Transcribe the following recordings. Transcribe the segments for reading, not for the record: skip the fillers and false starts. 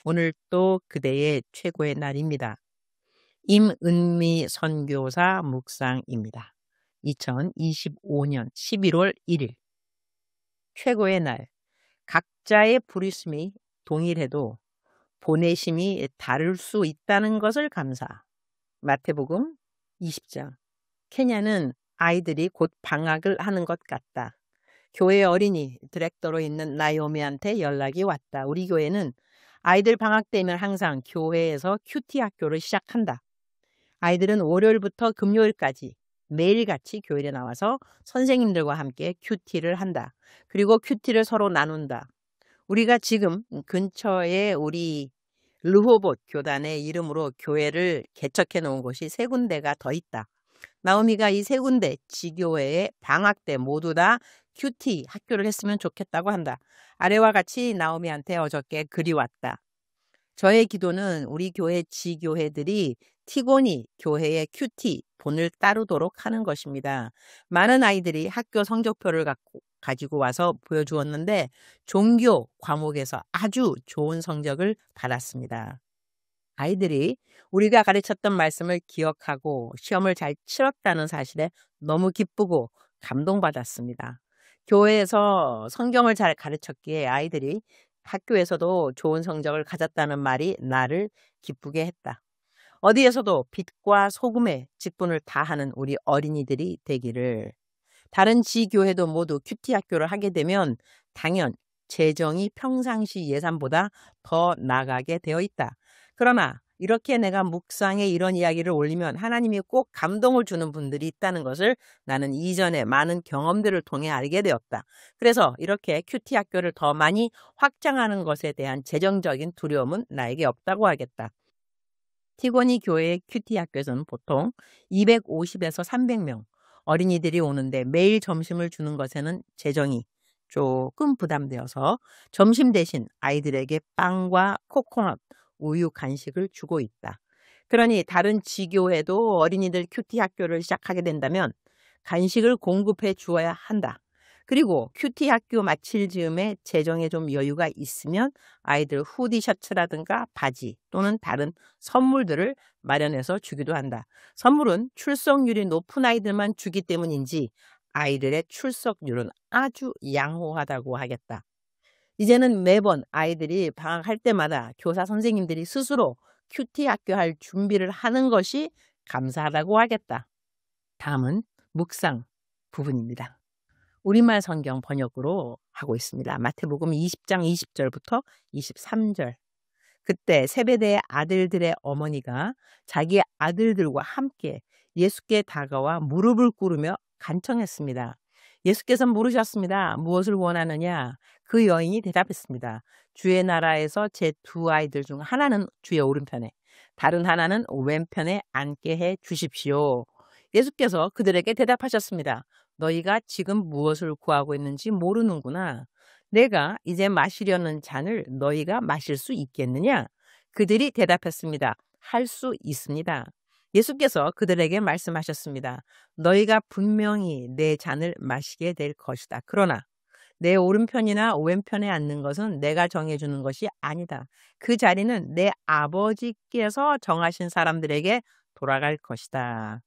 오늘 또 그대의 최고의 날입니다. 임은미 선교사 묵상입니다. 2025년 11월 1일 최고의 날. 각자의 부르심이 동일해도 보내심이 다를 수 있다는 것을 감사. 마태복음 20장. 케냐는 아이들이 곧 방학을 하는 것 같다. 교회 어린이 디렉터로 있는 나오미한테 연락이 왔다. 우리 교회는 아이들 방학 때면 항상 교회에서 큐티 학교를 시작한다. 아이들은 월요일부터 금요일까지 매일같이 교회에 나와서 선생님들과 함께 큐티를 한다. 그리고 큐티를 서로 나눈다. 우리가 지금 근처에 우리 르호봇 교단의 이름으로 교회를 개척해 놓은 곳이 세 군데가 더 있다. 나오미가 이 세 군데 지교회에 방학 때 모두 다 큐티 학교를 했으면 좋겠다고 한다. 아래와 같이 나오미한테 어저께 글이 왔다. 저의 기도는 우리 교회 지교회들이 티고니 교회의 큐티 본을 따르도록 하는 것입니다. 많은 아이들이 학교 성적표를 가지고 와서 보여주었는데 종교 과목에서 아주 좋은 성적을 받았습니다. 아이들이 우리가 가르쳤던 말씀을 기억하고 시험을 잘 치렀다는 사실에 너무 기쁘고 감동받았습니다. 교회에서 성경을 잘 가르쳤기에 아이들이 학교에서도 좋은 성적을 가졌다는 말이 나를 기쁘게 했다. 어디에서도 빛과 소금의 직분을 다하는 우리 어린이들이 되기를. 다른 지교회도 모두 큐티 학교를 하게 되면 당연 재정이 평상시 예산보다 더 나가게 되어 있다. 그러나 이렇게 내가 묵상에 이런 이야기를 올리면 하나님이 꼭 감동을 주는 분들이 있다는 것을 나는 이전에 많은 경험들을 통해 알게 되었다. 그래서 이렇게 큐티 학교를 더 많이 확장하는 것에 대한 재정적인 두려움은 나에게 없다고 하겠다. 티고니 교회의 큐티 학교에서는 보통 250에서 300명 어린이들이 오는데 매일 점심을 주는 것에는 재정이 조금 부담되어서 점심 대신 아이들에게 빵과 코코넛, 우유 간식을 주고 있다. 그러니 다른 지교회도 어린이들 큐티 학교를 시작하게 된다면 간식을 공급해 주어야 한다. 그리고 큐티 학교 마칠 즈음에 재정에 좀 여유가 있으면 아이들 후디 셔츠라든가 바지 또는 다른 선물들을 마련해서 주기도 한다. 선물은 출석률이 높은 아이들만 주기 때문인지 아이들의 출석률은 아주 양호하다고 하겠다. 이제는 매번 아이들이 방학할 때마다 교사 선생님들이 스스로 큐티 학교 할 준비를 하는 것이 감사하다고 하겠다. 다음은 묵상 부분입니다. 우리말 성경 번역으로 하고 있습니다. 마태복음 20장 20절부터 23절. 그때 세베대의 아들들의 어머니가 자기 아들들과 함께 예수께 다가와 무릎을 꿇으며 간청했습니다. 예수께서 물으셨습니다. 무엇을 원하느냐? 그 여인이 대답했습니다. 주의 나라에서 제 두 아이들 중 하나는 주의 오른편에, 다른 하나는 왼편에 앉게 해 주십시오. 예수께서 그들에게 대답하셨습니다. 너희가 지금 무엇을 구하고 있는지 모르는구나. 내가 이제 마시려는 잔을 너희가 마실 수 있겠느냐? 그들이 대답했습니다. 할 수 있습니다. 예수께서 그들에게 말씀하셨습니다. 너희가 분명히 내 잔을 마시게 될 것이다. 그러나 내 오른편이나 왼편에 앉는 것은 내가 정해주는 것이 아니다. 그 자리는 내 아버지께서 정하신 사람들에게 돌아갈 것이다.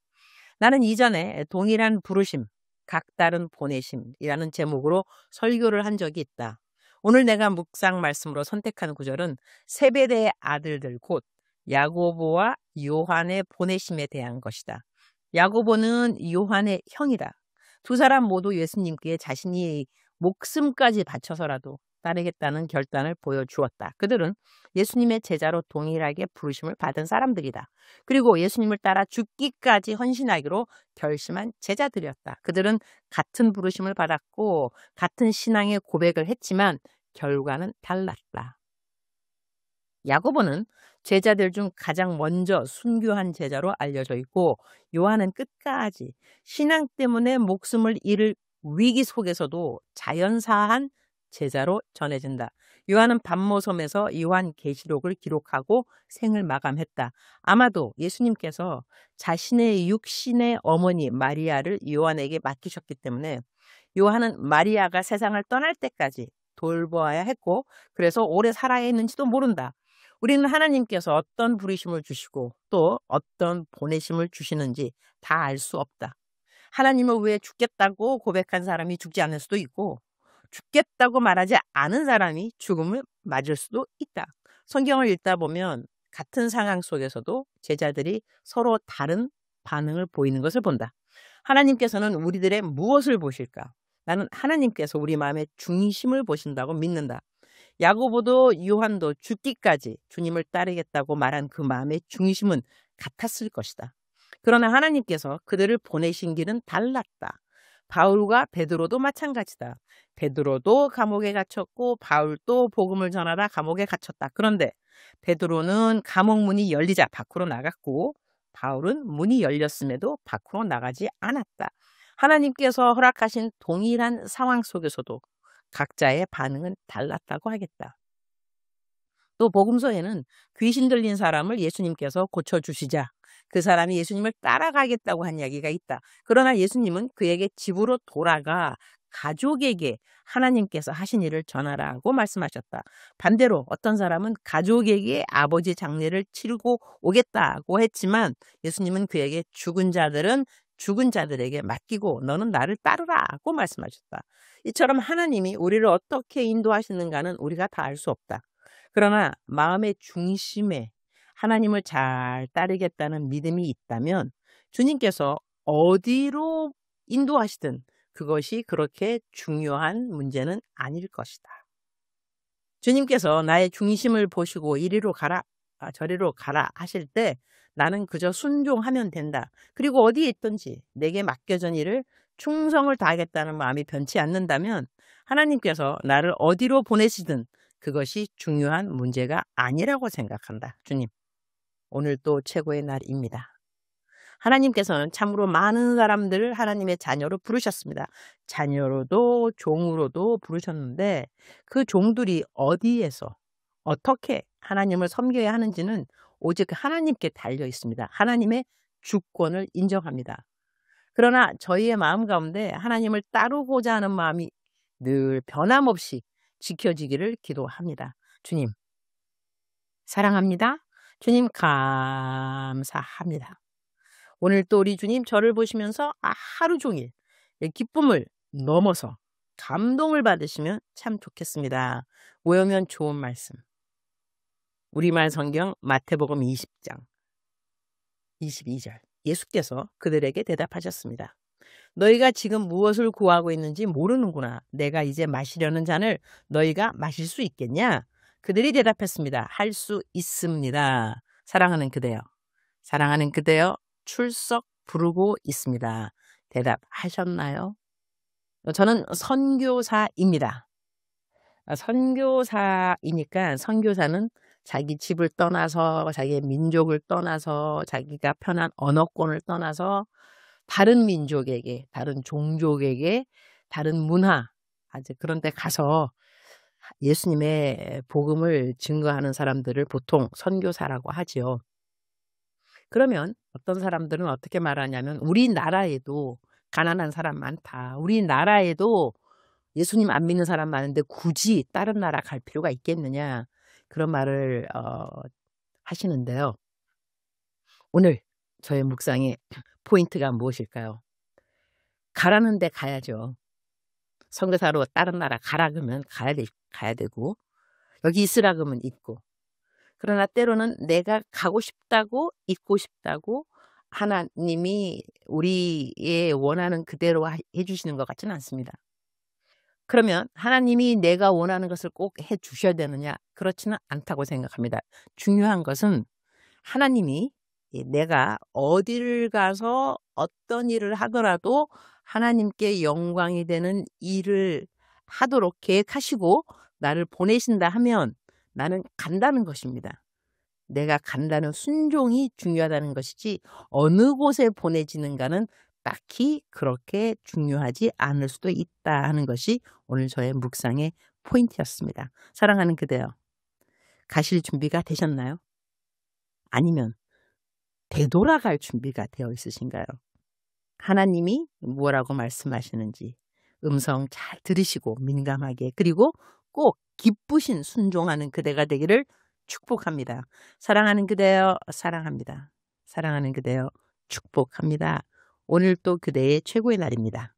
나는 이전에 동일한 부르심, 각다른 보내심이라는 제목으로 설교를 한 적이 있다. 오늘 내가 묵상 말씀으로 선택한 구절은 세베대의 아들들 곧 야고보와 요한의 보내심에 대한 것이다. 야고보는 요한의 형이다. 두 사람 모두 예수님께 자신이 목숨까지 바쳐서라도 따르겠다는 결단을 보여주었다. 그들은 예수님의 제자로 동일하게 부르심을 받은 사람들이다. 그리고 예수님을 따라 죽기까지 헌신하기로 결심한 제자들이었다. 그들은 같은 부르심을 받았고 같은 신앙의 고백을 했지만 결과는 달랐다. 야고보는 제자들 중 가장 먼저 순교한 제자로 알려져 있고 요한은 끝까지 신앙 때문에 목숨을 잃을 위기 속에서도 자연사한 제자로 전해진다. 요한은 밤모섬에서 요한계시록을 기록하고 생을 마감했다. 아마도 예수님께서 자신의 육신의 어머니 마리아를 요한에게 맡기셨기 때문에 요한은 마리아가 세상을 떠날 때까지 돌보아야 했고 그래서 오래 살아야 했는지도 모른다. 우리는 하나님께서 어떤 부르심을 주시고 또 어떤 보내심을 주시는지 다 알 수 없다. 하나님을 위해 죽겠다고 고백한 사람이 죽지 않을 수도 있고 죽겠다고 말하지 않은 사람이 죽음을 맞을 수도 있다. 성경을 읽다 보면 같은 상황 속에서도 제자들이 서로 다른 반응을 보이는 것을 본다. 하나님께서는 우리들의 무엇을 보실까? 나는 하나님께서 우리 마음의 중심을 보신다고 믿는다. 야고보도 요한도 죽기까지 주님을 따르겠다고 말한 그 마음의 중심은 같았을 것이다. 그러나 하나님께서 그들을 보내신 길은 달랐다. 바울과 베드로도 마찬가지다. 베드로도 감옥에 갇혔고 바울도 복음을 전하다 감옥에 갇혔다. 그런데 베드로는 감옥 문이 열리자 밖으로 나갔고 바울은 문이 열렸음에도 밖으로 나가지 않았다. 하나님께서 허락하신 동일한 상황 속에서도 각자의 반응은 달랐다고 하겠다. 또 복음서에는 귀신 들린 사람을 예수님께서 고쳐주시자 그 사람이 예수님을 따라가겠다고 한 이야기가 있다. 그러나 예수님은 그에게 집으로 돌아가 가족에게 하나님께서 하신 일을 전하라고 말씀하셨다. 반대로 어떤 사람은 가족에게 아버지 장례를 치르고 오겠다고 했지만 예수님은 그에게 죽은 자들은 죽은 자들에게 맡기고 너는 나를 따르라고 말씀하셨다. 이처럼 하나님이 우리를 어떻게 인도하시는가는 우리가 다 알 수 없다. 그러나 마음의 중심에 하나님을 잘 따르겠다는 믿음이 있다면 주님께서 어디로 인도하시든 그것이 그렇게 중요한 문제는 아닐 것이다. 주님께서 나의 중심을 보시고 이리로 가라, 저리로 가라 하실 때 나는 그저 순종하면 된다. 그리고 어디에 있든지 내게 맡겨진 일을 충성을 다하겠다는 마음이 변치 않는다면 하나님께서 나를 어디로 보내시든 그것이 중요한 문제가 아니라고 생각한다. 주님, 오늘 또 최고의 날입니다. 하나님께서는 참으로 많은 사람들을 하나님의 자녀로 부르셨습니다. 자녀로도 종으로도 부르셨는데 그 종들이 어디에서 어떻게 하나님을 섬겨야 하는지는 오직 하나님께 달려 있습니다. 하나님의 주권을 인정합니다. 그러나 저희의 마음 가운데 하나님을 따르고자 하는 마음이 늘 변함없이 지켜지기를 기도합니다. 주님, 사랑합니다. 주님, 감사합니다. 오늘 또 우리 주님 저를 보시면서 하루 종일 기쁨을 넘어서 감동을 받으시면 참 좋겠습니다. 외우면 좋은 말씀. 우리말 성경 마태복음 20장 22절. 예수께서 그들에게 대답하셨습니다. 너희가 지금 무엇을 구하고 있는지 모르는구나. 내가 이제 마시려는 잔을 너희가 마실 수 있겠냐? 그들이 대답했습니다. 할 수 있습니다. 사랑하는 그대여. 사랑하는 그대여 출석 부르고 있습니다. 대답하셨나요? 저는 선교사입니다. 선교사이니까 선교사는 자기 집을 떠나서 자기의 민족을 떠나서 자기가 편한 언어권을 떠나서 다른 민족에게 다른 종족에게 다른 문화 아주 그런 데 가서 예수님의 복음을 증거하는 사람들을 보통 선교사라고 하지요. 그러면 어떤 사람들은 어떻게 말하냐면 우리나라에도 가난한 사람 많다. 우리나라에도 예수님 안 믿는 사람 많은데 굳이 다른 나라 갈 필요가 있겠느냐. 그런 말을 하시는데요. 오늘 저의 묵상의 포인트가 무엇일까요? 가라는 데 가야죠. 선교사로 다른 나라 가라 그러면 가야 되고 여기 있으라 그러면 있고 그러나 때로는 내가 가고 싶다고 있고 싶다고 하나님이 우리의 원하는 그대로 해주시는 것 같지는 않습니다. 그러면 하나님이 내가 원하는 것을 꼭 해주셔야 되느냐? 그렇지는 않다고 생각합니다. 중요한 것은 하나님이 내가 어디를 가서 어떤 일을 하더라도 하나님께 영광이 되는 일을 하도록 계획하시고 나를 보내신다 하면 나는 간다는 것입니다. 내가 간다는 순종이 중요하다는 것이지 어느 곳에 보내지는가는 딱히 그렇게 중요하지 않을 수도 있다 하는 것이 오늘 저의 묵상의 포인트였습니다. 사랑하는 그대여, 가실 준비가 되셨나요? 아니면 되돌아갈 준비가 되어 있으신가요? 하나님이 뭐라고 말씀하시는지 음성 잘 들으시고 민감하게 그리고 꼭 기쁘신 순종하는 그대가 되기를 축복합니다. 사랑하는 그대여 사랑합니다. 사랑하는 그대여 축복합니다. 오늘 또 그대의 최고의 날입니다.